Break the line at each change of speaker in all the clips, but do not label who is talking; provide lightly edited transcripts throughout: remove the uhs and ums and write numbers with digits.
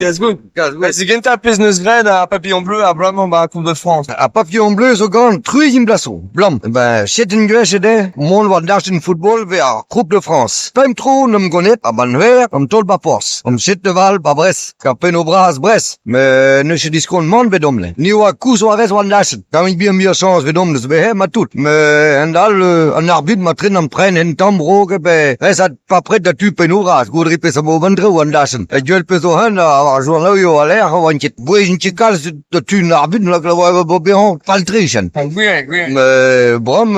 Ganz gut. C'est quel ta business grade à Papillon Bleu à Blanc à Coupe de France?
À Papillon Bleu, so gaan truisin blasso. Blam. Ben, zitten gwesje de, mon wat naast in football weer Coupe de France. Pem tro, nem gonet, a ban weer, tol ba pos. Zit de val, ba Bres. Kapen au bras, Bres. Me, ne se diskon man bedomle. Ni wa kus wa res wan naschen. Kan ik bien meer chance bedomle, ze behe ma tout. Me, en al, an arbit ma trin am pren en tambroge, be, res at pa pret da tu pen au ras. Goed ripe sa mo vendre wan naschen. E djel pe zo hen, a joan lau yo aler, wan ket boezen tjekal, da tu narbit, la klawa bobehan, paltrichen. Bram,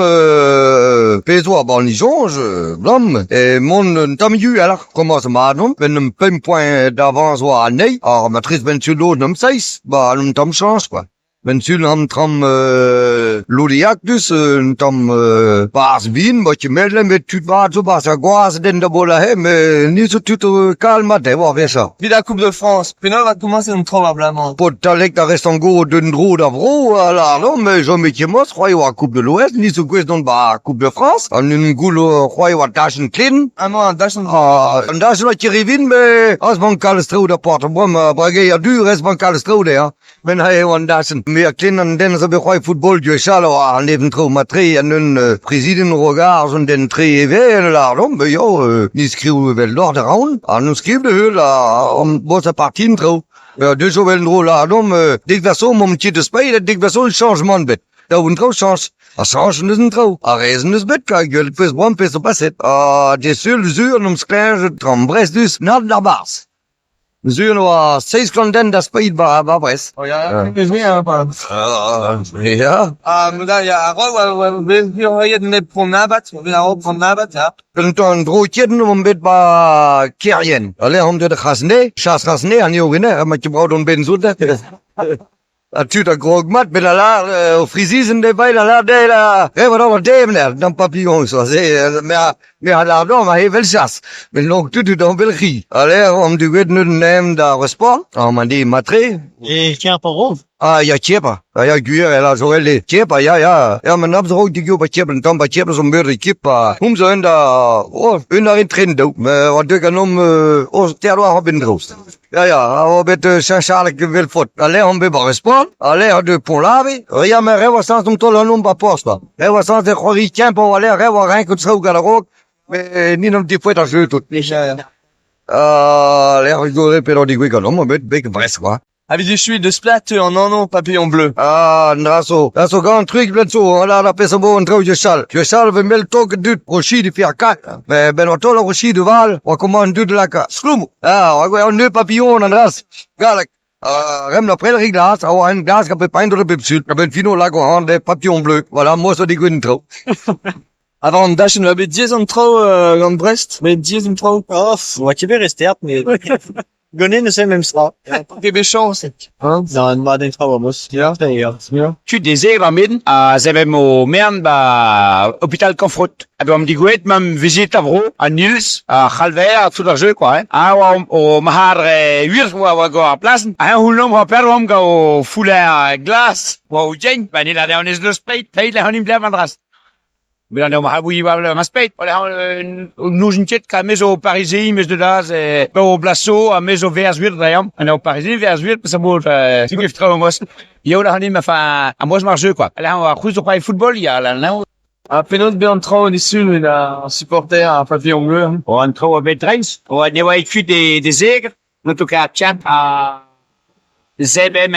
pezo ban lisonge, blam, et mon tamiu alors commence madon, ben un peu point d'avance ou à ney, alors matrice ben sur l'eau nom 6, bah un tam chance quoi. Ben sur l'am tram l'oliac dus un tam bars bin, bah tu mets le met tu vas tu vas à goise den de bola he, mais ni tout calme de voir vers ça.
Puis la Coupe de France. Puis là, va commencer une probablement.
Pour talek da reste en go d'un drôle d'avro, alors non, mais je me dis moi, croyez à Coupe de l'Ouest, ni ce que dans la Coupe de France, en une goule, croyez à Daschen Clean.
Ah non, un dash en
En Daschen qui revient, mais as bancal strode porte, moi, ma bragay a du reste bancal strode, hein. Ben hay en Daschen. Mais Clean en den so bequai football du chalo a neben tro matri en un président regard en den tri even là, non, mais yo, ni skrive vel l'ordre round, en nous skrive de hul, om bosse partie tro. De zo wel drôle là, non, dik verso mon petit spray, dik verso changement de bête. Da un tro change. A change nous tro. A raison nous bête, ka gueule pes bon pes passet. Des seul zur nom sklange tram Bresdus nad la bars. Zur no a 6 klonden da speed ba Bres.
Oh, ja, ik weet niet, pas.
Ja.
Maar dan, ja, we willen net voor nabat, we willen ook voor nabat, ja.
Când un drotien om bet ba Kerien. Ale om de khasne, chas khasne an yogene, ma ki braud un benzude. A tu da grogmat ben ala o frisisen de bail ala de la. Va do demner, dan papillon so se me ala do ma hevel chas. Men long tu dans Belgique. Ale om du wet nu nem da respond. Man di matre.
Et tiens, pas rond.
Ja, Tjepa. Ja, Guur, ja, zo wel. Tjepa, ja. Ja, men heb ook die Guur Tjepa, dan bij Tjepa zo'n beurde Tjepa. Hoe zo in daarin trainen doen. Maar wat doe ik dan terroir hebben droost. Ja, we hebben Saint-Charles wil voet. Alleen om bij respond. Alleen de pont laver. Ja, maar hij was sans om te laten bij post. Hij was sans de goeie tempo, alleen hij was geen goed zo garage. Maar niet om die voet als je doet.
Ja.
Alleen ik doe het die week om met beetje vres quoi.
Avec du chuis de splat en non, Papillon Bleu.
Naso gaan truc blenso, la pesa bo un trou de chal. Tu chal ve mel tok dut rochi de faire 4. Mais ben otol rochi de val, on commande dut de la ca. Slum. On ne papillon en ras. Galak. Rem la prel glas, au un glas ka pe peindre de pipsul. Ben fino la go de Papillon Bleu. Voilà, moi ça dit gun trop.
Avant dash, on avait 10 en trop, dans Brest. Mais 10 en trop.
Oh, on va qu'il rester, mais. Gonin ne sait même ça.
Det är chance.
Non, on va den fra Amos.
Ja.
Tu désir la midden, zebem o mern ba hôpital Confront. Abem di gwet mam visite avro a Nils, a Chalver, tout le jeu quoi. O mahar wir wa go a plassen. Hulnom ha perom ga o fuller glas. Wa o jeng, ben il a der ones de spray, tail han im blev andras. Ben on ha bouilli wa ma spray. Nous une tête ka meso Parisien, mes de das o blasso a meso vers wir dayam. On Parisien vers wir, ça mo signifique trop mos. Yo la hanim fa a mos marche quoi. Là on a cruise au football, il y a là
Penot bien trop d'ici, il a un supporter à Papillon Bleu.
On trouve avec trains. On ne voit plus des zègres. En tout cas, chat à ZBM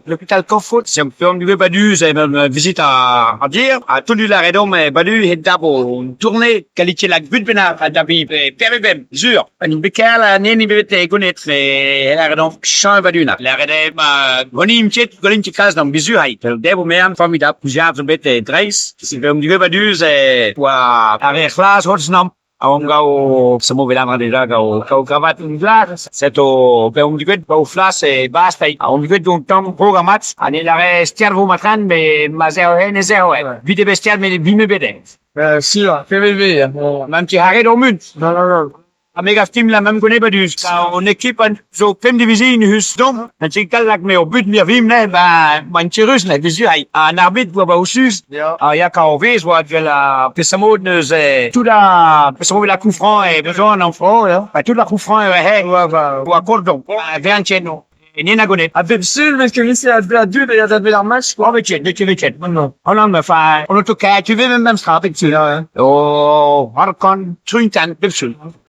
l'hôpital Confront. C'est un peu du Badu, c'est une visite à dire. À tout la redon, mais Badu, il a une tournée, qualité la but bena, à Dabi, PMBM, sûr. Une bécale, à Néni Bébé, connaître, et la redon, champ Badu, là. La redon, gonim chet, gonim chikas, dans bisu, haït. Le débo, même, formidable, plusieurs, de bête, Dreis. C'est un du Badu, c'est, pour, arrière classe, Hotsnam. Awam gao semua bilang ada gao kravat inglas seto pe dikwet gao flas e basta dikwet un tam programat ani la restiar vo matran be mazeo ne zero vite bestiar me bime bede
Si, PVV.
même ti hare do munt
Non.
Amiga team la même connaît badus. On équipe zo 5 divisie in hus dom. Dan zie ik dat me op but meer vim ne ba man tirus ne visu ai. Un arbitre va au sus. Ya ka ovis wa de la pesamod neus tout la pesamod la coup franc et besoin en franc là. Tout la coup franc et wa cordon. 20 no. E niente a gonet.
A bep sul, men ket visi a bla du, bet a bel ar match, quoi.
Oh, vecet, On me fa, on autocat, tu veux même strap, tu là, oh, harkon, truintan, bepsul.